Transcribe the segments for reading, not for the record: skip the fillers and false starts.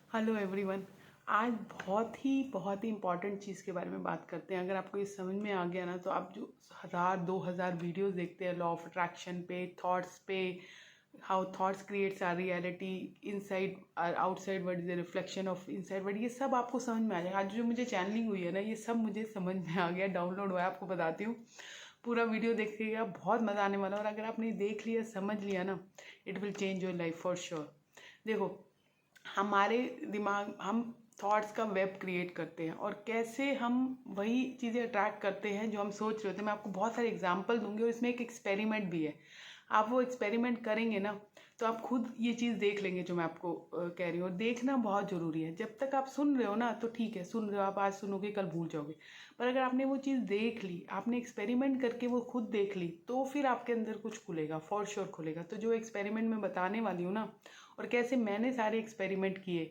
Hello everyone. आज बहुत ही important चीज़ के बारे में बात करते हैं। अगर आपको ये समझ में आ गया ना, तो आप जो 1000-2000 वीडियोस देखते हैं लॉ ऑफ अट्रैक्शन पे, थॉट्स पे, how thoughts creates our reality, inside और outside, word is the reflection of inside word, ये सब आपको समझ में आ जाएगा। आज जो मुझे चैनलिंग हुई है ना, ये सब मुझे समझ में आ गया, डाउनलोड हुआ है। आपको बताती हूँ, पूरा वीडियो देखिएगा, बहुत मज़ा आने वाला है। और अगर आपने देख लिया, समझ लिया ना, it will change your life for sure. देखो, हमारे दिमाग, हम थॉट्स का वेब क्रिएट करते हैं और कैसे हम वही चीज़ें अट्रैक्ट करते हैं जो हम सोच रहे होते हैं। मैं आपको बहुत सारे एग्जांपल दूंगी और इसमें एक एक्सपेरिमेंट भी है। आप वो एक्सपेरिमेंट करेंगे ना, तो आप खुद ये चीज़ देख लेंगे जो मैं आपको कह रही हूँ। और देखना बहुत ज़रूरी है। जब तक आप सुन रहे हो ना, तो ठीक है, सुन रहे हो, आप आज सुनोगे कल भूल जाओगे। पर अगर आपने वो चीज़ देख ली, आपने एक्सपेरिमेंट करके वो खुद देख ली, तो फिर आपके अंदर कुछ खुलेगा, फॉर श्योर खुलेगा। तो जो एक्सपेरिमेंट मैं बताने वाली हूँ ना, और कैसे मैंने सारे एक्सपेरिमेंट किए,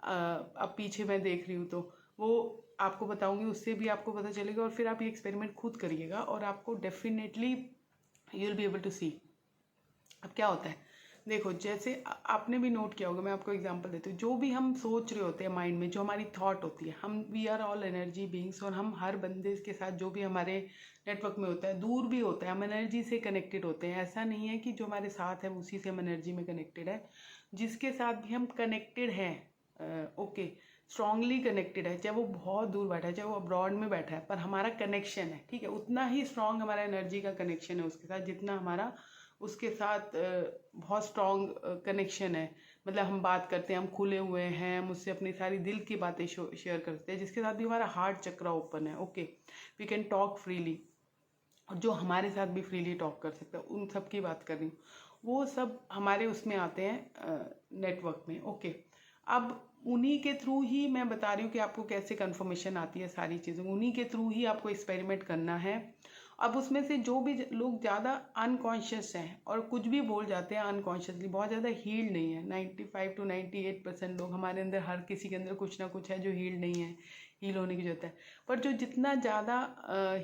अब पीछे मैं देख रही हूँ, तो वो आपको बताऊंगी। उससे भी आपको पता चलेगा और फिर आप ये एक्सपेरिमेंट खुद करिएगा और आपको definitely you will be able to see. अब क्या होता है, देखो, जैसे आपने भी नोट किया होगा, मैं आपको एग्जांपल देती हूँ। जो भी हम सोच रहे होते हैं माइंड में, जो हमारी थॉट होती है, हम we are all energy beings, और हम हर बंदे के साथ जो भी हमारे नेटवर्क में होता है, दूर भी होता है, हम एनर्जी से कनेक्टेड होते हैं। ऐसा नहीं है कि जो हमारे साथ है उसी से हम एनर्जी में कनेक्टेड है। जिसके साथ भी हम कनेक्टेड हैं, ओके, स्ट्रांगली कनेक्टेड है, चाहे वो बहुत दूर बैठा है, चाहे वो अब्रॉड में बैठा है, पर हमारा कनेक्शन है, ठीक है, उतना ही स्ट्रांग हमारा एनर्जी का कनेक्शन है उसके साथ, जितना हमारा उसके साथ बहुत स्ट्रॉन्ग कनेक्शन है। मतलब हम बात करते हैं, हम खुले हुए हैं, हम उससे अपनी सारी दिल की बातें शेयर करते हैं, जिसके साथ भी हमारा हार्ट चक्रा ओपन है, okay, we can talk freely. और जो हमारे साथ भी फ्रीली टॉक कर सकते हैं, उन सब की बात कर रही हूँ। वो सब हमारे उसमें आते हैं, नेटवर्क में, ओके। अब उन्हीं के थ्रू ही मैं बता रही हूँ कि आपको कैसे कंफर्मेशन आती है सारी चीज़ें, उन्हीं के थ्रू ही आपको एक्सपेरिमेंट करना है। अब उसमें से जो भी लोग ज़्यादा अनकॉन्शियस हैं और कुछ भी बोल जाते हैं अनकॉन्शियसली, बहुत ज़्यादा हील्ड नहीं है, 95 to 98% लोग, हमारे अंदर हर किसी के अंदर कुछ ना कुछ है जो हील्ड नहीं है, हील होने की जरूरत है। पर जो जितना ज़्यादा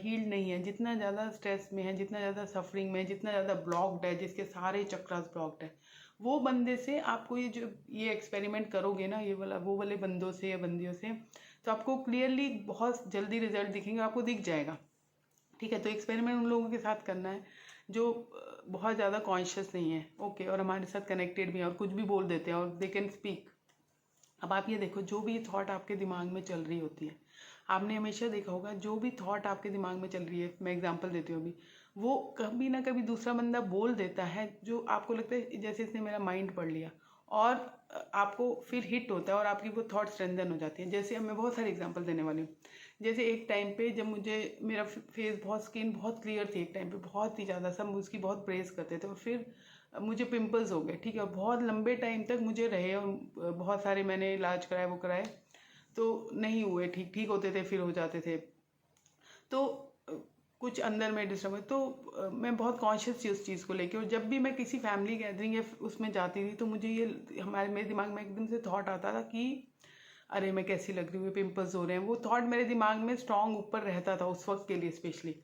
हील्ड नहीं है, जितना ज़्यादा स्ट्रेस में है, जितना ज़्यादा सफरिंग में है, जितना ज़्यादा ब्लॉक्ड है, जिसके सारे चक्रास ब्लॉक्ड है, वो बंदे से आपको ये एक्सपेरिमेंट करोगे ना, ये वाला, वो वाले बंदों से या बंदियों से, तो आपको क्लियरली बहुत जल्दी रिजल्ट दिखेंगे, आपको दिख जाएगा, ठीक है। तो एक्सपेरिमेंट उन लोगों के साथ करना है जो बहुत ज़्यादा कॉन्शियस नहीं है, ओके, और हमारे साथ कनेक्टेड भी है और कुछ भी बोल देते हैं और दे कैन स्पीक। अब आप ये देखो, जो भी ये थॉट आपके दिमाग में चल रही होती है, आपने हमेशा देखा होगा, जो भी थॉट आपके दिमाग में चल रही है, मैं एग्जांपल देती हूँ अभी, वो कभी ना कभी दूसरा बंदा बोल देता है, जो आपको लगता है जैसे इसने मेरा माइंड पढ़ लिया, और आपको फिर हिट होता है और आपकी वो थॉट स्ट्रेंथन हो जाती है। जैसे अब मैं बहुत सारे एग्जांपल देने वाली हूँ। जैसे एक टाइम पे जब मुझे, मेरा फेस बहुत, स्किन बहुत क्लियर थी एक टाइम पे, बहुत ही ज़्यादा, सब उसकी बहुत प्रेज करते थे, और फिर मुझे पिंपल्स हो गए, ठीक है, और बहुत लंबे टाइम तक मुझे रहे, और बहुत सारे मैंने इलाज कराए, वो कराए, तो नहीं हुए ठीक, ठीक होते थे फिर हो जाते थे। तो कुछ अंदर में डिस्टर्ब है, तो मैं बहुत कॉन्शियस थी उस चीज़ को लेके। और जब भी मैं किसी फैमिली गैदरिंग या उसमें जाती थी, तो मुझे ये, मेरे दिमाग में एकदम से थॉट आता था कि अरे मैं कैसी लग रही हूँ, पिंपल्स हो रहे हैं। वो थॉट मेरे दिमाग में स्ट्रांग ऊपर रहता था उस वक्त के लिए स्पेशली।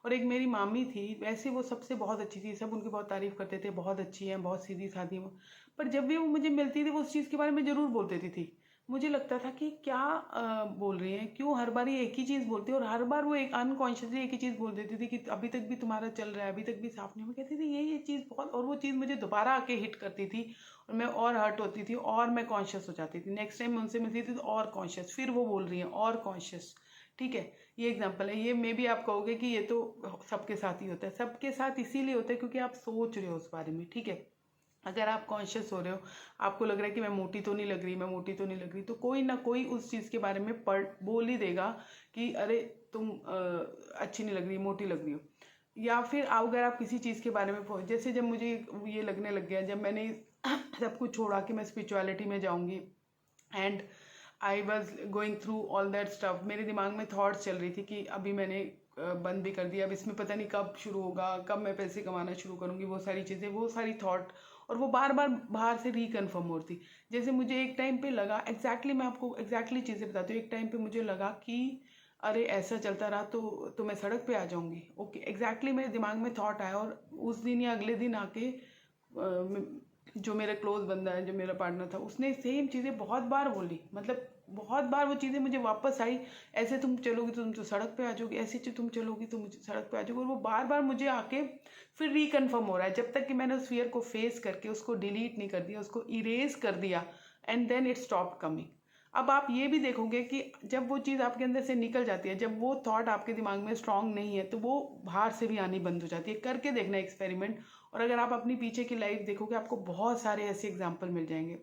और एक मेरी मामी थी, वैसे वो सबसे बहुत अच्छी थी, सब उनकी बहुत तारीफ करते थे, बहुत अच्छी है, बहुत सीधी सादी है वो। पर जब भी वो मुझे मिलती थी, वो उस चीज़ के बारे में ज़रूर बोल देती थी। मुझे लगता था कि क्या बोल रही हैं, क्यों हर बार ये एक ही चीज़ बोलती है, और हर बार वो एक अनकॉन्शियसली एक ही चीज़ बोल देती थी कि अभी तक भी तुम्हारा चल रहा है, अभी तक भी साफ नहीं। मैं कहती थी ये चीज़ बहुत, और वो चीज़ मुझे दोबारा आके हिट करती थी, और मैं और हर्ट होती थी, और मैं कॉन्शियस हो जाती थी। नेक्स्ट टाइम मैं उनसे मिलती थी तो और कॉन्शियस, फिर वो बोल रही हैं और कॉन्शियस, ठीक है। ये एग्जाम्पल है। ये मे भी आप कहोगे कि ये तो सबके साथ ही होता है, सबके साथ इसीलिए होता है क्योंकि आप सोच रहे हो उस बारे में, ठीक है। अगर आप कॉन्शियस हो रहे हो, आपको लग रहा है कि मैं मोटी तो नहीं लग रही, मैं मोटी तो नहीं लग रही, तो कोई ना कोई उस चीज़ के बारे में बोल ही देगा कि अरे तुम अच्छी नहीं लग रही, मोटी लग रही हो। या फिर अगर आप किसी चीज़ के बारे में, जैसे जब मुझे ये लगने लग गया, जब मैंने सब कुछ छोड़ा कि मैं स्पिरिचुअलिटी में जाऊंगी, and I was going through all that stuff, मेरे दिमाग में थॉट्स चल रही थी कि अभी मैंने बंद भी कर दिया, अब इसमें पता नहीं कब शुरू होगा, कब मैं पैसे कमाना शुरू करूंगी, वो सारी चीज़ें, वो सारी थॉट, और वो बार बार बाहर से रिकन्फर्म होती। जैसे मुझे एक टाइम पे लगा, मैं आपको एग्जैक्टली चीज़ें बताती हूँ। एक टाइम पे मुझे लगा कि अरे ऐसा चलता रहा तो मैं सड़क पे आ जाऊंगी, ओके, एग्जैक्टली मेरे दिमाग में थॉट आया, और उस दिन या अगले दिन आके जो मेरा क्लोज बंदा है, जो मेरा पार्टनर था, उसने सेम चीज़ें बहुत बार बोली, मतलब बहुत बार वो चीज़ें मुझे वापस आई। ऐसे तुम चलोगी तो तुम तो सड़क पे आ जाओगी, ऐसे तुम चलोगी तो मुझे सड़क पे आ जाओगी, और वो बार बार मुझे आके फिर रिकन्फर्म हो रहा है। जब तक कि मैंने उस फियर को फेस करके उसको डिलीट नहीं कर दिया, उसको इरेज कर दिया, and then it stop coming. अब आप ये भी देखोगे कि जब वो चीज़ आपके अंदर से निकल जाती है, जब वो थॉट आपके दिमाग में स्ट्रांग नहीं है, तो वो बाहर से भी आनी बंद हो जाती है। करके देखना एक्सपेरिमेंट, और अगर आप अपनी पीछे की लाइफ देखोगे, आपको बहुत सारे ऐसे एग्जाम्पल मिल जाएंगे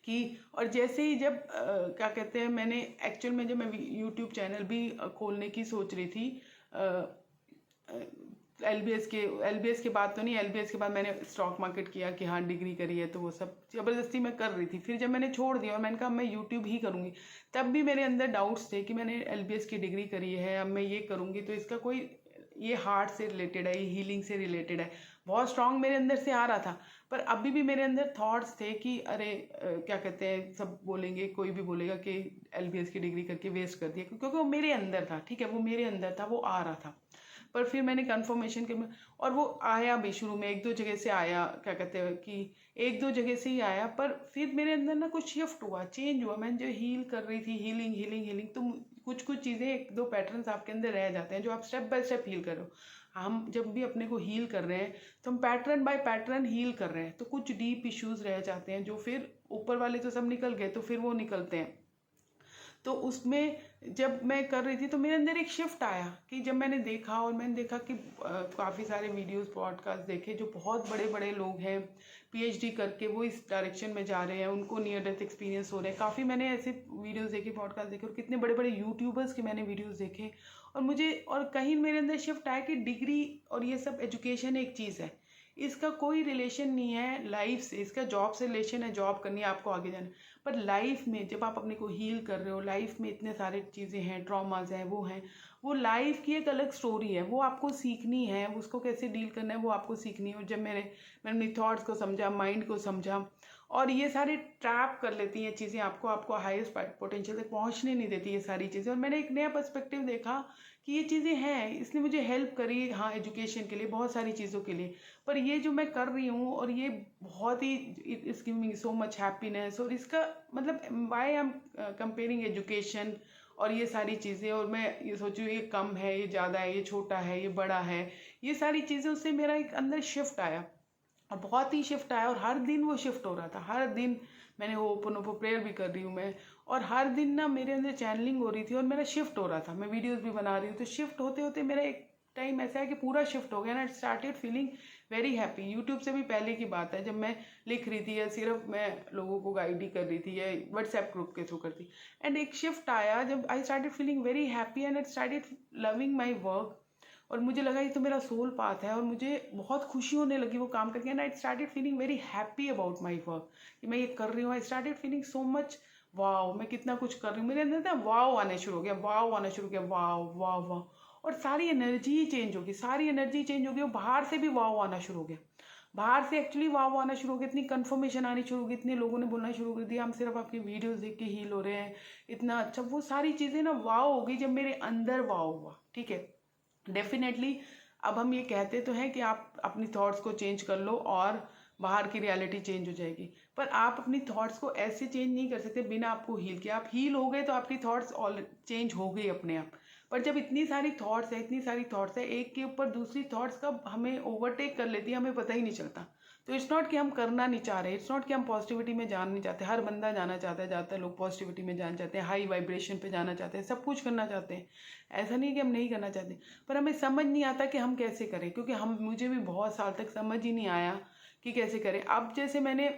कि। और जैसे ही जब क्या कहते हैं, मैंने एक्चुअल में जब मैं यूट्यूब चैनल भी खोलने की सोच रही थी, एलबीएस के बाद तो नहीं, एलबीएस के बाद मैंने स्टॉक मार्केट किया कि हाँ डिग्री करी है, तो वो सब ज़बरदस्ती मैं कर रही थी। फिर जब मैंने छोड़ दिया और मैंने कहा मैं यूट्यूब ही करूँगी, तब भी मेरे अंदर डाउट्स थे कि मैंने एलबीएस की डिग्री करी है, अब मैं ये करूँगी तो इसका कोई, ये हार्ट से रिलेटेड है, ये हीलिंग से रिलेटेड है, बहुत स्ट्रांग मेरे अंदर से आ रहा था। पर अभी भी मेरे अंदर थॉट्स थे कि अरे क्या कहते हैं, सब बोलेंगे, कोई भी बोलेगा कि एलबीएस की डिग्री करके वेस्ट कर दिया, क्योंकि वो मेरे अंदर था। ठीक है, वो मेरे अंदर था, वो आ रहा था। पर फिर मैंने कंफर्मेशन के, और वो आया भी शुरू में एक दो जगह से आया, क्या कहते हैं कि एक दो जगह से ही आया, पर फिर मेरे अंदर ना कुछ शिफ्ट हुआ, चेंज हुआ। मैं जो हील कर रही थी, हीलिंग हीलिंग हीलिंग, तो कुछ कुछ चीज़ें, एक दो पैटर्न्स आपके अंदर रह जाते हैं जो आप स्टेप बाय स्टेप हील कर रहे हो। हम जब भी अपने को हील कर रहे हैं तो हम पैटर्न बाय पैटर्न हील कर रहे हैं, तो कुछ डीप इश्यूज रह जाते हैं जो फिर ऊपर वाले तो सब निकल गए, तो फिर वो निकलते हैं। तो उसमें जब मैं कर रही थी तो मेरे अंदर एक शिफ्ट आया कि जब मैंने देखा, और मैंने देखा कि काफ़ी सारे वीडियोस पॉडकास्ट देखे, जो बहुत बड़े बड़े लोग हैं, पीएचडी करके वो इस डायरेक्शन में जा रहे हैं, उनको नियर डेथ एक्सपीरियंस हो रहे हैं। काफ़ी मैंने ऐसे वीडियोस देखे, पॉडकास्ट देखे, और कितने बड़े बड़े यूट्यूबर्स के मैंने वीडियोस देखे। और कहीं मेरे अंदर शिफ्ट आया कि डिग्री और ये सब एजुकेशन एक चीज़ है, इसका कोई रिलेशन नहीं है लाइफ से, इसका जॉब से रिलेशन है, जॉब करनी है, आपको आगे जाना है। पर लाइफ में जब आप अपने को हील कर रहे हो, लाइफ में इतने सारे चीज़ें हैं, ट्रॉमाज हैं, वो लाइफ की एक अलग स्टोरी है, वो आपको सीखनी है, उसको कैसे डील करना है वो आपको सीखनी है। और जब मैंने अपनी थॉट्स को समझा, माइंड को समझा, और ये सारे ट्रैप कर लेती हैं चीज़ें, आपको हाईएस्ट पोटेंशियल तक पहुंचने नहीं देती ये सारी चीज़ें। और मैंने एक नया पर्सपेक्टिव देखा कि ये चीज़ें हैं, इसने मुझे हेल्प करी, हाँ एजुकेशन के लिए, बहुत सारी चीज़ों के लिए। पर ये जो मैं कर रही हूँ, और ये बहुत ही, it's giving me so much happiness. और इसका मतलब why I am comparing education और ये सारी चीज़ें, और मैं ये सोचूँ ये कम है, ये ज़्यादा है, ये छोटा है, ये बड़ा है, ये सारी चीज़ें, उससे मेरा एक अंदर शिफ्ट आया, और बहुत ही शिफ्ट आया। और हर दिन वो शिफ्ट हो रहा था, हर दिन मैंने वो ओपन प्रेयर भी कर रही हूँ मैं, और हर दिन ना मेरे अंदर चैनलिंग हो रही थी, और मेरा शिफ्ट हो रहा था। मैं वीडियोस भी बना रही हूँ, तो शिफ्ट होते होते मेरा एक टाइम ऐसा है कि पूरा शिफ्ट हो गया ना, started feeling very happy. YouTube से भी पहले की बात है, जब मैं लिख रही थी या सिर्फ मैं लोगों को गाइड ही कर रही थी, या व्हाट्सएप ग्रुप के थ्रू करती, एंड एक शिफ्ट आया जब I started feeling very happy, and I started loving my work. और मुझे लगा ये तो मेरा सोल पाथ है, और मुझे बहुत खुशी होने लगी वो काम करके, and I started feeling very happy about my work, कि मैं ये कर रही हूँ। I started feeling so much wow, मैं कितना कुछ कर रही हूँ, मेरे अंदर ना वाओ आने शुरू हो गया, वाओ आना शुरू हो गया, वाओ वाओ वाओ। और सारी एनर्जी ही चेंज होगी, सारी एनर्जी चेंज होगी, और बाहर से भी वाओ आना शुरू हो गया, बाहर से एक्चुअली वाओ आना शुरू हो गया, इतनी कन्फर्मेशन आनी शुरू हो गई, इतने लोगों ने बोलना शुरू कर दिया हम सिर्फ आपकी वीडियोस देख के हील हो रहे हैं, इतना अच्छा। वो सारी चीज़ें ना वाओ हो गई जब मेरे अंदर वाओ हुआ। ठीक है, डेफिनेटली अब हम ये कहते तो हैं कि आप अपनी थॉट्स को चेंज कर लो और बाहर की रियलिटी चेंज हो जाएगी, पर आप अपनी थॉट्स को ऐसे चेंज नहीं कर सकते बिना आपको हील किया। आप हील हो गए तो आपकी थॉट्स ऑल चेंज हो गई अपने आप। पर जब इतनी सारी थॉट्स है, इतनी सारी थॉट्स है, एक के ऊपर दूसरी थॉट्स कब हमें ओवरटेक कर लेती है हमें पता ही नहीं चलता। तो इट्स नॉट कि हम करना नहीं चाह रहे, इट्स नॉट कि हम पॉजिटिविटी में जाना नहीं चाहते। हर बंदा जाना चाहता है, ज़्यादातर लोग पॉजिटिविटी में जाना चाहते हैं, हाई वाइब्रेशन पे जाना चाहते हैं, सब कुछ करना चाहते हैं। ऐसा नहीं कि हम नहीं करना चाहते, पर हमें समझ नहीं आता कि हम कैसे करें, क्योंकि मुझे भी बहुत साल तक समझ ही नहीं आया कि कैसे करें। अब जैसे मैंने,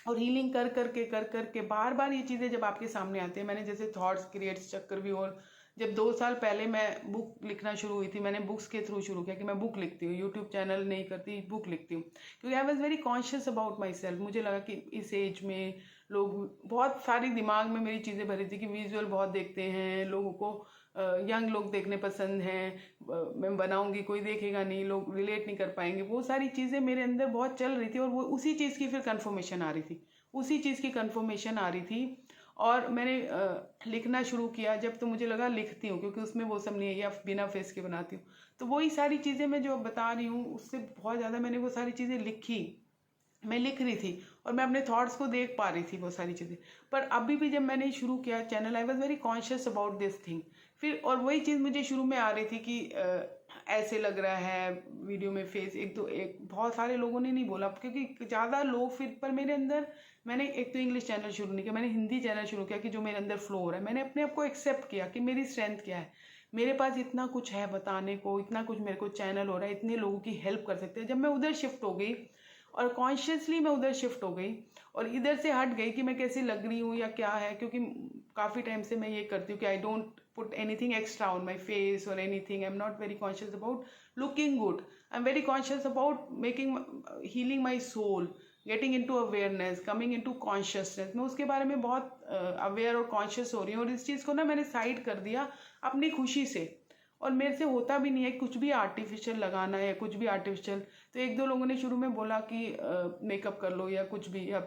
और हीलिंग कर करके बार बार ये चीज़ें जब आपके सामने आती है, मैंने जैसे थॉट्स क्रिएट्स चक्कर भी, और जब 2 साल पहले मैं बुक लिखना शुरू हुई थी, मैंने बुक्स के थ्रू शुरू किया कि मैं बुक लिखती हूँ, यूट्यूब चैनल नहीं करती, बुक लिखती हूँ, क्योंकि I was very conscious about my self. मुझे लगा कि इस एज में लोग, बहुत सारी दिमाग में मेरी चीज़ें भरी थी कि विजुअल बहुत देखते हैं, लोगों को यंग लोग देखने पसंद हैं, मैं बनाऊंगी कोई देखेगा नहीं, लोग रिलेट नहीं कर पाएंगे, वो सारी चीज़ें मेरे अंदर बहुत चल रही थी। और वो उसी चीज़ की फिर कन्फर्मेशन आ रही थी, उसी चीज़ की कन्फर्मेशन आ रही थी। और मैंने लिखना शुरू किया जब, तो मुझे लगा लिखती हूँ क्योंकि उसमें वो सब नहीं है, या बिना फेस के बनाती हूँ। तो वही सारी चीज़ें मैं जो बता रही हूँ उससे बहुत ज़्यादा मैंने वो सारी चीज़ें लिखी, मैं लिख रही थी और मैं अपने थॉट्स को देख पा रही थी वो सारी चीज़ें। पर अभी भी जब मैंने शुरू किया channel, I was very conscious about this thing. फिर और वही चीज़ मुझे शुरू में आ रही थी कि ऐसे लग रहा है वीडियो में फेस, एक बहुत सारे लोगों ने नहीं बोला क्योंकि ज़्यादा लोग फिर, पर मेरे अंदर, मैंने एक तो इंग्लिश चैनल शुरू नहीं किया, मैंने हिंदी चैनल शुरू किया कि जो मेरे अंदर फ्लो हो रहा है। मैंने अपने आप को एक्सेप्ट किया कि मेरी स्ट्रेंथ क्या है, मेरे पास इतना कुछ है बताने को, इतना कुछ मेरे को चैनल हो रहा है, इतने लोगों की हेल्प कर सकते हैं। जब मैं उधर शिफ्ट हो गई और कॉन्शियसली मैं उधर शिफ्ट हो गई और इधर से हट गई कि मैं कैसी लग रही हूँ या क्या है, क्योंकि काफ़ी टाइम से मैं ये करती हूँ कि I don't put anything extra on my face और anything, I am not very conscious about looking good, I am very conscious about making, healing my soul, getting into awareness, coming into consciousness. मैं उसके बारे में बहुत aware और conscious हो रही हूँ और इस चीज़ को ना मैंने साइड कर दिया अपनी खुशी से। और मेरे से होता भी नहीं है कुछ भी आर्टिफिशियल लगाना है, कुछ भी आर्टिफिशियल। तो एक दो लोगों ने शुरू में बोला कि मेकअप कर लो या कुछ भी, या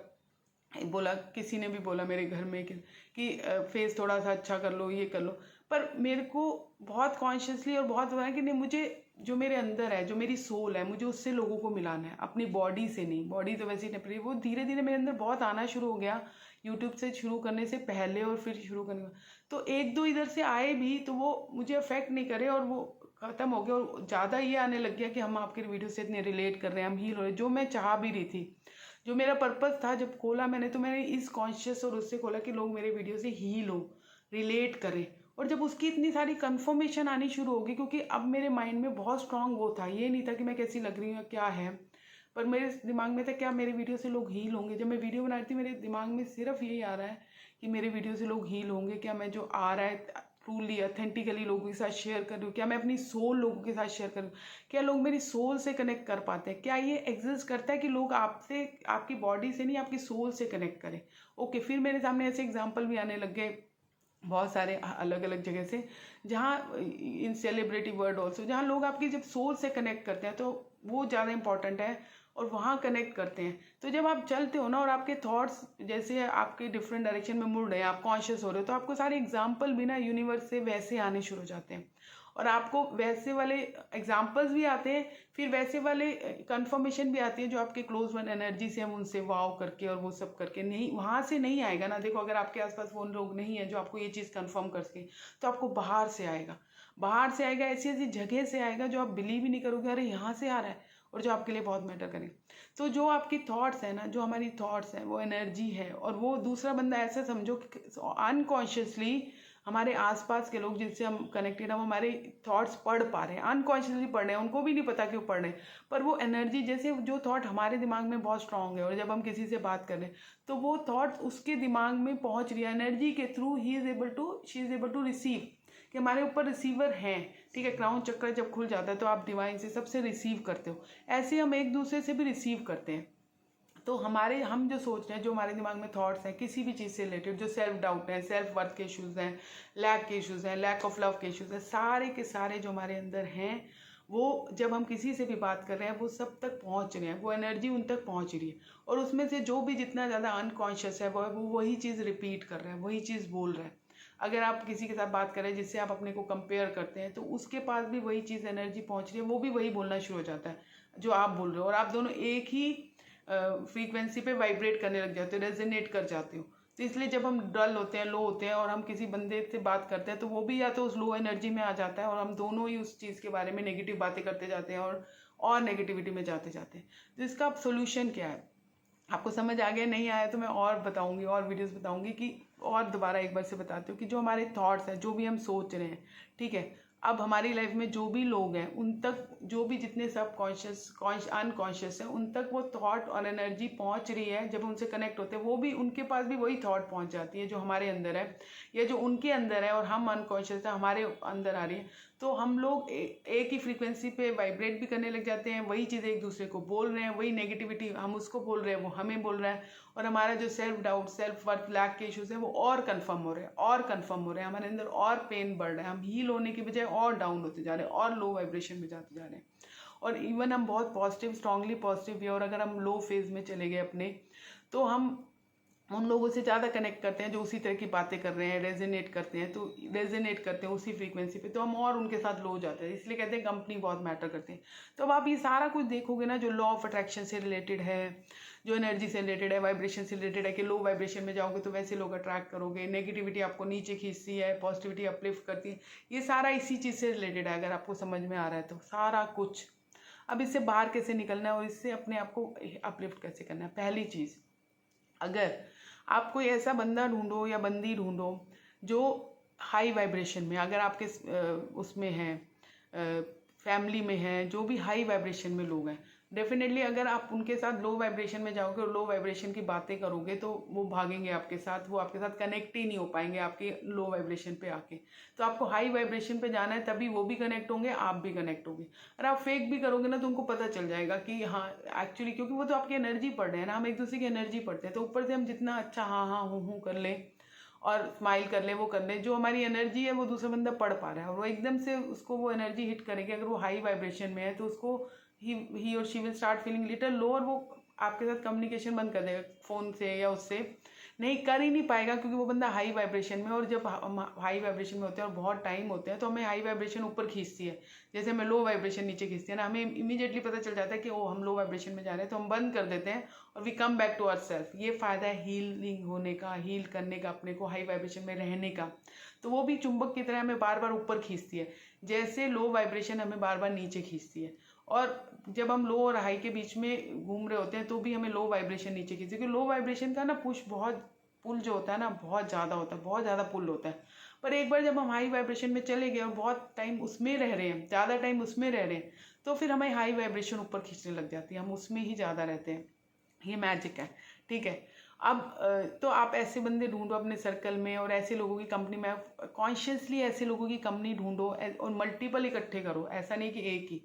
बोला, किसी ने भी बोला मेरे घर में कि फेस थोड़ा सा अच्छा कर लो, ये कर लो। पर मेरे को बहुत कॉन्शियसली और बहुत हुआ है कि नहीं, मुझे जो मेरे अंदर है, जो मेरी सोल है, मुझे उससे लोगों को मिलाना है, अपनी बॉडी से नहीं। बॉडी तो वैसे ही टेम्परेरी, वो धीरे धीरे मेरे अंदर बहुत आना शुरू हो गया यूट्यूब से शुरू करने से पहले और फिर शुरू करने के, तो एक दो इधर से आए भी तो वो मुझे अफेक्ट नहीं करे और वो खत्म हो गया। और ज़्यादा ये आने लग गया कि हम आपके वीडियो से इतने रिलेट कर रहे हैं, हम हील हो रहे हैं, जो मैं चाह भी रही थी, जो मेरा पर्पस था। जब खोला मैंने, तो मैंने इस कॉन्शियस और उससे खोला कि लोग मेरे वीडियो से हील हो, रिलेट करें। और जब उसकी इतनी सारी कंफर्मेशन आनी शुरू होगी, क्योंकि अब मेरे माइंड में बहुत स्ट्रांग वो था, ये नहीं था कि मैं कैसी लग रही हूँ क्या है, पर मेरे दिमाग में था क्या मेरे वीडियो से लोग हील होंगे। जब मैं वीडियो बना रही थी मेरे दिमाग में सिर्फ यही आ रहा है कि मेरे वीडियो से लोग हील होंगे, क्या मैं जो आ रहा है ट्रूली ऑथेंटिकली लोगों के साथ शेयर कर रही हूँ, क्या मैं अपनी सोल लोगों के साथ शेयर कर रही हूँ, क्या लोग मेरी सोल से कनेक्ट कर पाते हैं, क्या ये एग्जिस्ट करता है कि लोग आपसे, आपकी बॉडी से नहीं, आपकी सोल से कनेक्ट करें। ओके, फिर मेरे सामने ऐसे एग्जाम्पल भी आने लग गए बहुत सारे अलग अलग जगह से, जहाँ इन सेलिब्रिटी वर्ल्ड ऑल्सो, जहाँ लोग आपकी जब सोल से कनेक्ट करते हैं तो वो ज़्यादा इंपॉर्टेंट है और वहाँ कनेक्ट करते हैं। तो जब आप चलते हो ना और आपके थॉट्स जैसे आपके डिफरेंट डायरेक्शन में मुड़ रहे हैं, आप कॉन्शियस हो रहे हो, तो आपको सारे एग्जाम्पल भी ना यूनिवर्स से वैसे आने शुरू हो जाते हैं और आपको वैसे वाले एग्जाम्पल्स भी आते हैं, फिर वैसे वाले कंफर्मेशन भी आती है जो आपके क्लोज वन एनर्जी से हम उनसे वाव करके और वो सब करके, नहीं वहाँ से नहीं आएगा ना। देखो, अगर आपके आसपास वो लोग नहीं है जो आपको ये चीज़ कंफर्म कर सके, तो आपको बाहर से आएगा, बाहर से आएगा, ऐसी ऐसी जगह से आएगा जो आप बिलीव ही नहीं करोगे, अरे यहाँ से आ रहा है, और जो आपके लिए बहुत मैटर करे। तो जो आपकी थॉट्स है ना, जो हमारी थॉट्स हैं वो एनर्जी है, और वो दूसरा बंदा ऐसा समझो कि अनकॉन्शियसली हमारे आसपास के लोग जिनसे हम कनेक्टेड हैं वो हमारे थॉट्स पढ़ पा रहे हैं, अनकॉन्शियसली पढ़ रहे हैं, उनको भी नहीं पता कि वो पढ़ रहे हैं, पर वो एनर्जी, जैसे जो थॉट हमारे दिमाग में बहुत स्ट्रांग है और जब हम किसी से बात कर रहे हैं तो वो थॉट उसके दिमाग में पहुंच रही है एनर्जी के through, she is able to receive, कि हमारे ऊपर रिसीवर हैं। ठीक है, क्राउन चक्र जब खुल जाता है तो आप डिवाइन से सबसे रिसीव करते हो, ऐसे हम एक दूसरे से भी रिसीव करते हैं। तो हम जो सोच रहे हैं, जो हमारे दिमाग में थॉट्स हैं किसी भी चीज़ से रिलेटेड, जो सेल्फ डाउट है, सेल्फ वर्थ के इश्यूज़ हैं, लैक के इश्यूज़ हैं, लैक ऑफ लव के इश्यूज़ हैं, सारे के सारे जो हमारे अंदर हैं, वो जब हम किसी से भी बात कर रहे हैं वो सब तक पहुंच रहे हैं, वो एनर्जी उन तक पहुंच रही है, और उसमें से जो भी जितना ज़्यादा अनकॉन्शियस है वो वही चीज़ रिपीट कर रहे हैं, वही चीज़ बोल रहे हैं। अगर आप किसी के साथ बात करें जिससे आप अपने को कंपेयर करते हैं, तो उसके पास भी वही चीज़ एनर्जी पहुंच रही है, वो भी वही बोलना शुरू हो जाता है जो आप बोल रहे हो, और आप दोनों एक ही फ्रीक्वेंसी पे वाइब्रेट करने लग जाते हो, रेजोनेट कर जाते हो। तो इसलिए जब हम डल होते हैं, लो होते हैं, और हम किसी बंदे से बात करते हैं तो वो भी या तो उस लो एनर्जी में आ जाता है और हम दोनों ही उस चीज़ के बारे में नेगेटिव बातें करते जाते हैं और नेगेटिविटी में जाते जाते हैं। तो इसका अब सोल्यूशन क्या है, आपको समझ आ गया? नहीं आया तो मैं और बताऊंगी, और वीडियोस बताऊंगी कि, और दोबारा एक बार से बताती हूँ कि जो हमारे थॉट्स हैं, जो भी हम सोच रहे हैं, ठीक है, अब हमारी लाइफ में जो भी लोग हैं उन तक, जो भी जितने सब अनकॉन्शियस हैं, उन तक वो थॉट और एनर्जी पहुंच रही है। जब उनसे कनेक्ट होते हैं वो भी, उनके पास भी वही थॉट पहुंच जाती है जो हमारे अंदर है या जो उनके अंदर है, और हम अनकॉन्शियस है हमारे अंदर आ रही है। तो हम लोग एक ही फ्रीक्वेंसी पे वाइब्रेट भी करने लग जाते हैं, वही चीज़ें एक दूसरे को बोल रहे हैं, वही नेगेटिविटी हम उसको बोल रहे हैं, वो हमें बोल रहा है, और हमारा जो self doubt, self worth, lack के इश्यूज हैं वो और कंफर्म हो रहे हैं, और कंफर्म हो रहे हैं, हमारे अंदर और पेन बढ़ रहा है, हम हील होने की बजाय और डाउन होते जा रहे हैं, और लो वाइब्रेशन में जाते जा रहे हैं। और इवन हम बहुत पॉजिटिव, स्ट्रांगली पॉजिटिव भी, और अगर हम लो फेज में चले गए अपने, तो हम उन लोगों से ज़्यादा कनेक्ट करते हैं जो उसी तरह की बातें कर रहे हैं, रेजोनेट करते हैं, तो रेजोनेट करते हैं उसी फ्रीक्वेंसी पे, तो हम और उनके साथ लो हो जाते हैं। इसलिए कहते हैं कंपनी बहुत मैटर करती है। तो अब आप ये सारा कुछ देखोगे ना जो लॉ ऑफ अट्रैक्शन से रिलेटेड है, जो एनर्जी से रिलेटेड है, वाइब्रेशन से रिलेटेड है कि लो वाइब्रेशन में जाओगे तो वैसे लोग अट्रैक्ट करोगे, नेगेटिविटी आपको नीचे खींचती है, पॉजिटिविटी अपलिफ्ट करती है, ये सारा इसी चीज़ से रिलेटेड है। अगर आपको समझ में आ रहा है तो सारा कुछ। अब इससे बाहर कैसे निकलना है और इससे अपने आप को अपलिफ्ट कैसे करना है। पहली चीज़, अगर आप कोई ऐसा बंदा ढूंढो या बंदी ढूंढो जो हाई वाइब्रेशन में, अगर आपके उसमें है, फैमिली में है, जो भी हाई वाइब्रेशन में लोग हैं, डेफिनेटली अगर आप उनके साथ लो वाइब्रेशन में जाओगे और लो वाइब्रेशन की बातें करोगे तो वो भागेंगे आपके साथ, वो आपके साथ कनेक्ट ही नहीं हो पाएंगे आपके लो वाइब्रेशन पे आके। तो आपको हाई वाइब्रेशन पे जाना है, तभी वो भी कनेक्ट होंगे, आप भी कनेक्ट होंगे। और आप फेक भी करोगे ना तो उनको पता चल जाएगा कि हाँ एक्चुअली, क्योंकि वो तो आपकी एनर्जी पढ़ रहे हैं ना, हम एक दूसरे की एनर्जी पढ़ते हैं। तो ऊपर से हम जितना अच्छा हाँ हाँ हूँ कर लें और स्माइल कर ले, वो कर ले, जो हमारी एनर्जी है वो दूसरा बंदा पढ़ पा रहा है और वो एकदम से उसको वो एनर्जी हिट करेगी। अगर वो हाई वाइब्रेशन में है तो उसको ही और she will start feeling little low, और वो आपके साथ कम्युनिकेशन बंद कर देगा फ़ोन से, या उससे नहीं कर ही नहीं पाएगा, क्योंकि वो बंदा हाई वाइब्रेशन में। और जब हम हाई वाइब्रेशन में होते हैं और बहुत टाइम होते हैं तो हमें हाई वाइब्रेशन ऊपर खींचती है, जैसे हमें लो वाइब्रेशन नीचे खींचती है ना, हमें इमीडिएटली पता चल जाता है कि ओ हम लो वाइब्रेशन में जा रहे हैं, तो हम बंद कर देते हैं और we come back to our self. ये फ़ायदा है हीलिंग होने का, हील करने का, अपने को हाई वाइब्रेशन में रहने का। तो वो भी चुंबक की तरह हमें बार बार ऊपर खींचती है, जैसे लो वाइब्रेशन हमें बार बार नीचे खींचती है। और जब हम लो और हाई के बीच में घूम रहे होते हैं तो भी हमें लो वाइब्रेशन नीचे खींचती है, क्योंकि लो वाइब्रेशन का ना पुश बहुत, पुल जो होता है ना बहुत ज़्यादा होता है, बहुत ज़्यादा पुल होता है। पर एक बार जब हम हाई वाइब्रेशन में चले गए और बहुत टाइम उसमें रह रहे हैं, ज़्यादा टाइम उसमें रह रहे हैं, तो फिर हमें हाई वाइब्रेशन ऊपर खींचने लग जाती है, हम उसमें ही ज़्यादा रहते हैं। ये मैजिक है, ठीक है। अब तो आप ऐसे बंदे ढूंढो अपने सर्कल में और ऐसे लोगों की कंपनी में, कॉन्शियसली ऐसे लोगों की कंपनी ढूंढो और मल्टीपल इकट्ठे करो। ऐसा नहीं कि एक ही,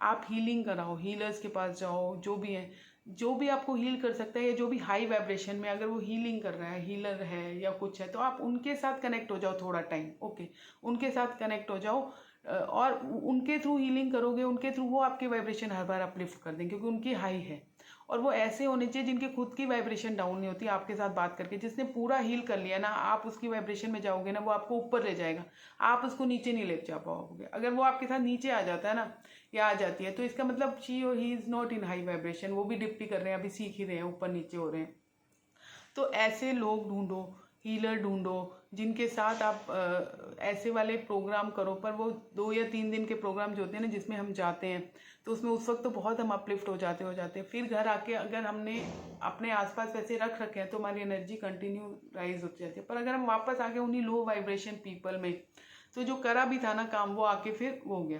आप हीलिंग कराओ, हीलर्स के पास जाओ, जो भी है, जो भी आपको हील कर सकता है, या जो भी हाई वाइब्रेशन में अगर वो हीलिंग कर रहा है, हीलर है या कुछ है, तो आप उनके साथ कनेक्ट हो जाओ थोड़ा टाइम। ओके, उनके साथ कनेक्ट हो जाओ और उनके थ्रू हीलिंग करोगे, उनके थ्रू वो आपकी वाइब्रेशन हर बार अपलिफ्ट कर देंगे, क्योंकि उनकी हाई है। और वो ऐसे होने चाहिए जिनकी खुद की वाइब्रेशन डाउन नहीं होती। आपके साथ बात करके जिसने पूरा हील कर लिया ना, आप उसकी वाइब्रेशन में जाओगे ना, वो आपको ऊपर ले जाएगा, आप उसको नीचे नहीं ले जा पाओगे। अगर वो आपके साथ नीचे आ जाता है ना, या आ जाती है, तो इसका मतलब शी और he is not in high vibration, वो भी डिप ही कर रहे हैं, अभी सीख ही रहे हैं, ऊपर नीचे हो रहे हैं। तो ऐसे लोग ढूंढो, हीलर ढूंढो, जिनके साथ आप ऐसे वाले प्रोग्राम करो। पर वो 2 या 3 दिन के प्रोग्राम जो होते हैं ना, जिसमें हम जाते हैं, तो उसमें उस वक्त तो बहुत हम अपलिफ्ट हो जाते हैं। फिर घर आके अगर हमने अपने आसपास वैसे रख रखे हैं तो हमारी एनर्जी कंटिन्यू राइज होती जाती है। पर अगर हम वापस आके उन्हीं लो वाइब्रेशन पीपल में, तो जो करा भी था ना काम, वो आके फिर हो गया।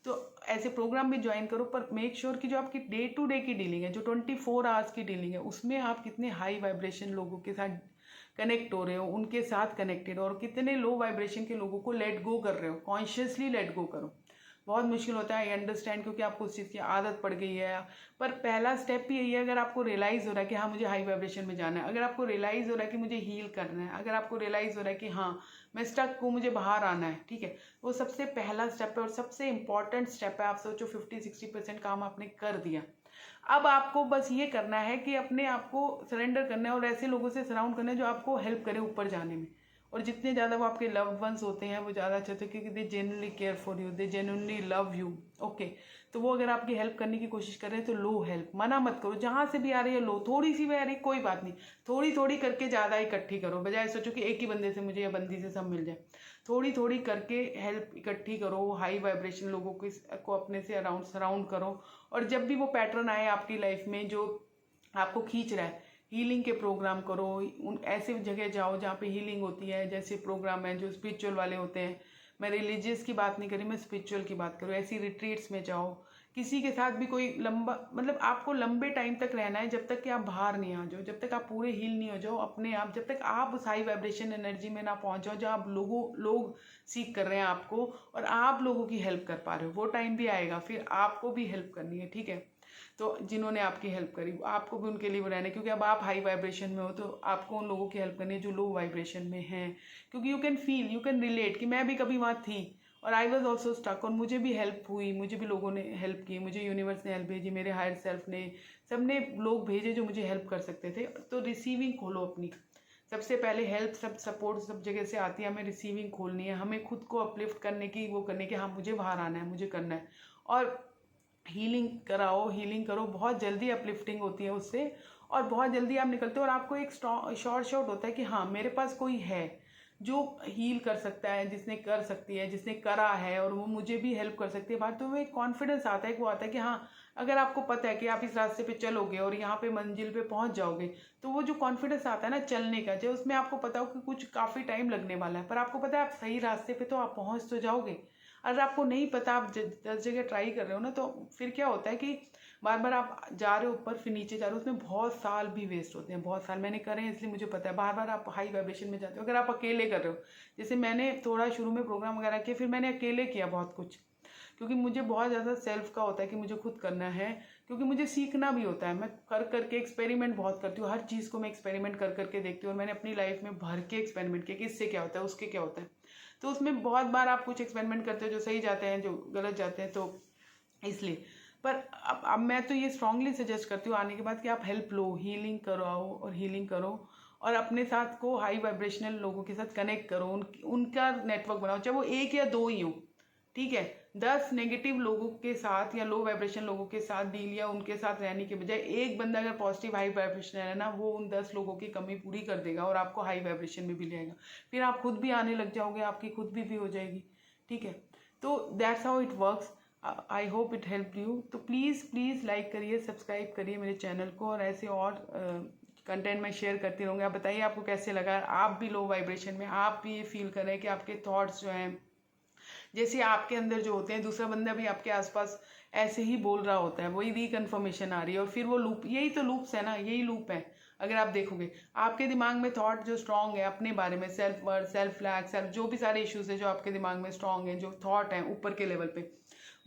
तो ऐसे प्रोग्राम भी ज्वाइन करो, पर मेक श्योर कि जो आपकी डे टू डे की डीलिंग है, जो 24 आवर्स की डीलिंग है, उसमें आप कितने हाई वाइब्रेशन लोगों के साथ कनेक्ट हो रहे हो, उनके साथ कनेक्टेड, और कितने लो वाइब्रेशन के लोगों को लेट गो कर रहे हो, कॉन्शियसली लेट गो करो। बहुत मुश्किल होता है, आई अंडरस्टैंड, क्योंकि आपको उस चीज़ की आदत पड़ गई है। पर पहला स्टेप ही यही है, अगर आपको रियलाइज़ हो रहा है कि हाँ मुझे हाई वाइब्रेशन में जाना है, अगर आपको रियलाइज़ हो रहा है कि मुझे हील करना है, अगर आपको रियलाइज़ हो रहा है कि हाँ मैं स्टक हूँ, मुझे बाहर आना है, ठीक है, वो सबसे पहला स्टेप है और सबसे इंपॉर्टेंट स्टेप है। आप सोचो 50-60% काम आपने कर दिया। अब आपको बस ये करना है कि अपने आप को सरेंडर करना है और ऐसे लोगों से सराउंड करना है जो आपको हेल्प करें ऊपर जाने में। और जितने ज़्यादा वो आपके लव्ड वंस होते हैं, वो ज़्यादा अच्छे होते हैं, क्योंकि they genuinely care for you, they genuinely love you. Okay, तो वो अगर आपकी हेल्प करने की कोशिश कर रहे हैं तो लो हेल्प, मना मत करो, जहाँ से भी आ रही है लो, थोड़ी सी भी आ रही है कोई बात नहीं, थोड़ी थोड़ी करके ज़्यादा इकट्ठी करो, बजाय सोचो कि एक ही बंदे से मुझे या बंदी से सब मिल जाए। थोड़ी थोड़ी करके हेल्प इकट्ठी करो, हाई वाइब्रेशन लोगों को अपने से अराउंड सराउंड करो। और जब भी वो पैटर्न आए आपकी लाइफ में जो आपको खींच रहा है, हीलिंग के प्रोग्राम करो, उन ऐसे जगह जाओ जहाँ पे हीलिंग होती है, जैसे प्रोग्राम है जो स्पिरिचुअल वाले होते हैं। मैं रिलीजियस की बात नहीं करी, मैं स्पिरिचुअल की बात करूँ। ऐसी रिट्रीट्स में जाओ, किसी के साथ भी कोई लंबा, मतलब आपको लंबे टाइम तक रहना है, जब तक कि आप बाहर नहीं आ जाओ, जब तक आप पूरे हील नहीं हो जाओ अपने आप, जब तक आप उस हाई वाइब्रेशन एनर्जी में ना पहुंच जाओ जहाँ आप लोग सीख कर रहे हैं आपको और आप लोगों की हेल्प कर पा रहे हो। वो टाइम भी आएगा, फिर आपको भी हेल्प करनी है, ठीक है। तो जिन्होंने आपकी हेल्प करी, आपको भी उनके लिए वो रहना है, क्योंकि अब आप हाई वाइब्रेशन में हो तो आपको उन लोगों की हेल्प करनी है जो लो वाइब्रेशन में हैं। क्योंकि you can feel, you can relate कि मैं भी कभी वहाँ थी और आई वॉज ऑल्सो स्टक, और मुझे भी हेल्प हुई, मुझे भी लोगों ने हेल्प की, मुझे यूनिवर्स ने हेल्प भेजी, मेरे हायर सेल्फ ने, सबने लोग भेजे जो मुझे हेल्प कर सकते थे। तो रिसीविंग खोलो अपनी, सबसे पहले हेल्प, सब सपोर्ट सब जगह से आती है, हमें रिसीविंग खोलनी है, हमें खुद को अपलिफ्ट करने की वो करने की, हाँ मुझे बाहर आना है, मुझे करना है। और हीलिंग कराओ, हीलिंग करो, बहुत जल्दी अपलिफ्टिंग होती है उससे। और बहुत जल्दी आप निकलते हो और आपको एक शॉर्ट होता है कि हाँ मेरे पास कोई है जो हील कर सकता है, जिसने कर सकती है, जिसने करा है और वो मुझे भी हेल्प कर सकती है बात। तो वो एक कॉन्फिडेंस आता है कि वो आता है कि हाँ अगर आपको पता है कि आप इस रास्ते पे चलोगे और यहाँ पे मंजिल पे पहुँच जाओगे, तो वो जो कॉन्फिडेंस आता है ना चलने का, जो उसमें आपको पता हो कि कुछ काफ़ी टाइम लगने वाला है, पर आपको पता है आप सही रास्ते पे तो आप पहुँच तो जाओगे। अगर आपको नहीं पता, आप 10 जगह ट्राई कर रहे हो ना, तो फिर क्या होता है कि बार बार आप जा रहे हो ऊपर फिर नीचे जा रहे हो, उसमें बहुत साल भी वेस्ट होते हैं। बहुत साल मैंने करे हैं इसलिए मुझे पता है। बार बार आप हाई वाइब्रेशन में जाते हो। अगर आप अकेले कर रहे हो, जैसे मैंने थोड़ा शुरू में प्रोग्राम वगैरह किया, फिर मैंने अकेले किया बहुत कुछ, क्योंकि मुझे बहुत ज़्यादा सेल्फ का होता है कि मुझे खुद करना है, क्योंकि मुझे सीखना भी होता है। मैं कर करके एक्सपेरिमेंट बहुत करती हूँ, हर चीज़ को मैं एक्सपेरिमेंट कर करके देखती हूँ और मैंने अपनी लाइफ में भर के एक्सपेरिमेंट किया कि इससे क्या होता है, उसके क्या होता है। तो उसमें बहुत बार आप कुछ एक्सपेरिमेंट करते हो जो सही जाते हैं, जो गलत जाते हैं, तो इसलिए। पर अब मैं तो ये स्ट्रांगली सजेस्ट करती हूँ आने के बाद कि आप हेल्प लो, हीलिंग कराओ और हीलिंग करो और अपने साथ को हाई वाइब्रेशनल लोगों के साथ कनेक्ट करो, उनका नेटवर्क बनाओ, चाहे वो एक या दो ही हो, ठीक है। 10 नेगेटिव लोगों के साथ या लो वाइब्रेशन लोगों के साथ डील या उनके साथ रहने के बजाय एक बंदा अगर पॉजिटिव हाई वाइब्रेशन है ना, वो उन 10 लोगों की कमी पूरी कर देगा और आपको हाई वाइब्रेशन में भी लेगा। फिर आप खुद भी आने लग जाओगे, आपकी खुद भी हो जाएगी, ठीक है। तो that's how it works. I hope it help you. तो प्लीज़ लाइक करिए, सब्सक्राइब करिए मेरे चैनल को, और ऐसे और कंटेंट मैं शेयर करती रहूँगी। आप बताइए आपको कैसे लगा, आप भी लो वाइब्रेशन में, आप भी ये फील कर रहे हैं कि आपके थॉट्स जो हैं, जैसे आपके अंदर जो होते हैं, दूसरा बंदा भी आपके आसपास ऐसे ही बोल रहा होता है, वही रिकन्फर्मेशन आ रही है और फिर वो लूप, यही तो लूप्स है ना, यही लूप है। अगर आप देखोगे आपके दिमाग में थॉट जो स्ट्रांग है अपने बारे में, self worth, self lack, self, जो भी सारे इश्यूज है जो आपके दिमाग में स्ट्रांग है, जो थॉट है ऊपर के लेवल पे,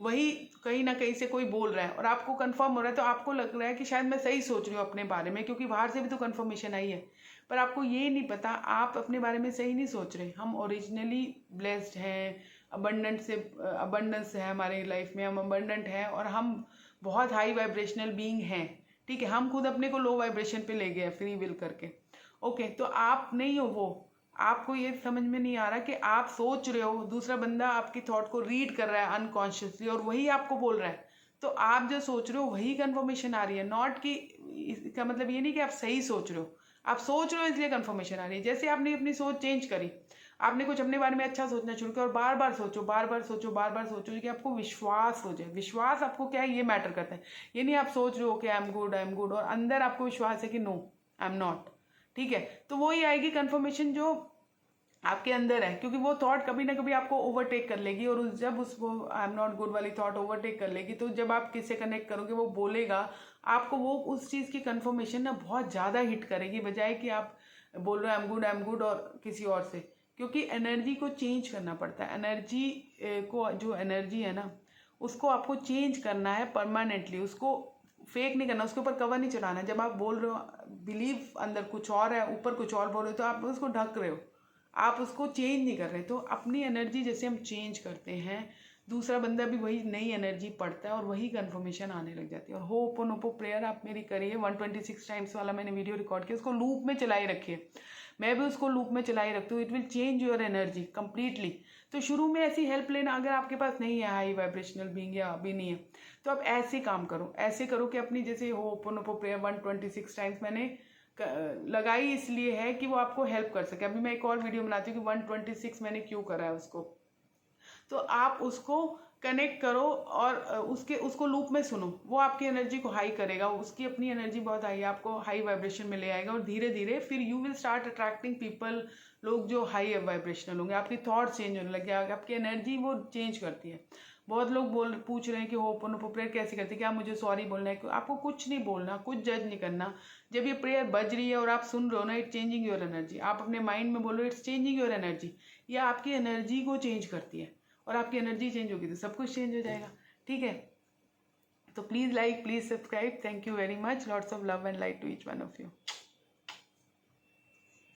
वही कहीं ना कहीं से कोई बोल रहा है और आपको कंफर्म हो रहा है, तो आपको लग रहा है कि शायद मैं सही सोच रही हूँ अपने बारे में, क्योंकि बाहर से भी तो कंफर्मेशन आई है। पर आपको ये नहीं पता आप अपने बारे में सही नहीं सोच रहे। हम ओरिजिनली ब्लेस्ड हैं, अबंडेंस है हमारी लाइफ में, हम अबंडेंट हैं और हम बहुत हाई वाइब्रेशनल बीइंग हैं, ठीक है। हम खुद अपने को लो वाइब्रेशन पे ले गए फ्री विल करके, ओके। तो आप नहीं हो वो, आपको ये समझ में नहीं आ रहा कि आप सोच रहे हो, दूसरा बंदा आपकी थॉट को रीड कर रहा है अनकॉन्शियसली और वही आपको बोल रहा है। तो आप जो सोच रहे हो वही कन्फर्मेशन आ रही है, नॉट कि, इसका मतलब ये नहीं कि आप सही सोच रहे हो, आप सोच रहे हो इसलिए कन्फर्मेशन आ रही है। जैसे आपने अपनी सोच चेंज करी, आपने कुछ अपने बारे में अच्छा सोचना शुरू किया और बार बार सोचो, बार बार सोचो, बार बार सोचो कि आपको विश्वास हो जाए। विश्वास आपको क्या है ये मैटर करता है। ये नहीं आप सोच रहे हो कि आई एम गुड और अंदर आपको विश्वास है कि नो आई एम नॉट, ठीक है। तो वही आएगी कन्फर्मेशन जो आपके अंदर है, क्योंकि वो थॉट कभी ना कभी आपको ओवरटेक कर लेगी और जब उसको आई एम नॉट गुड वाली थॉट ओवरटेक कर लेगी, तो जब आप किससे कनेक्ट करोगे, वो बोलेगा आपको, वो उस चीज़ की कन्फर्मेशन ना बहुत ज़्यादा हिट करेगी, बजाय कि आप बोल रहे हो आई एम गुड और किसी और से। क्योंकि एनर्जी को चेंज करना पड़ता है, एनर्जी को, जो एनर्जी है ना, उसको आपको चेंज करना है परमानेंटली, उसको फेक नहीं करना, उसके ऊपर कवर नहीं चढ़ाना। जब आप बोल रहे हो, बिलीव अंदर कुछ और है, ऊपर कुछ और बोल रहे हो, तो आप उसको ढक रहे हो, आप उसको चेंज नहीं कर रहे। तो अपनी एनर्जी जैसे हम चेंज करते हैं, दूसरा बंदा भी वही नई एनर्जी पढ़ता है और वही कन्फर्मेशन आने लग जाती है। और होपोनोपो प्रेयर आप मेरी करिए, 126 टाइम्स वाला मैंने वीडियो रिकॉर्ड किया, उसको लूप में चलाए रखिए। मैं भी उसको लूप में चलाई रखती हूँ। It will change your energy completely. तो शुरू में ऐसी हेल्प लेना, अगर आपके पास नहीं है हाई वाइब्रेशनल बीइंग या अभी नहीं है, तो आप ऐसे काम करो, ऐसे करो कि अपनी जैसे होपोनोपो प्रेयर 126 टाइम्स मैंने लगाई इसलिए है कि वो आपको हेल्प कर सके। अभी मैं एक और वीडियो बनाती हूँ कि 126 मैंने क्यों करा है उसको। तो आप उसको कनेक्ट करो और उसको लूप में सुनो, वो आपकी एनर्जी को हाई करेगा, उसकी अपनी एनर्जी बहुत हाई है, आपको हाई वाइब्रेशन में ले आएगा और धीरे धीरे फिर you will start attracting people, लोग जो हाई वाइब्रेशनल होंगे। आपकी थॉट चेंज होने लगे, आपकी एनर्जी वो चेंज करती है। बहुत लोग पूछ रहे हैं कि होपोनोपो प्रेयर कैसे करती है, क्या मुझे सॉरी बोलना है? आपको कुछ नहीं बोलना, कुछ जज नहीं करना। जब ये प्रेयर बज रही है और आप सुन रहे हो ना, इट चेंजिंग योर एनर्जी। आप अपने माइंड में बोलो इट्स चेंजिंग योर एनर्जी, या आपकी एनर्जी को चेंज करती है और आपकी एनर्जी चेंज होगी तो सब कुछ चेंज हो जाएगा, ठीक है। तो please like, please subscribe. Thank you very much. Lots of love and light to each one of you.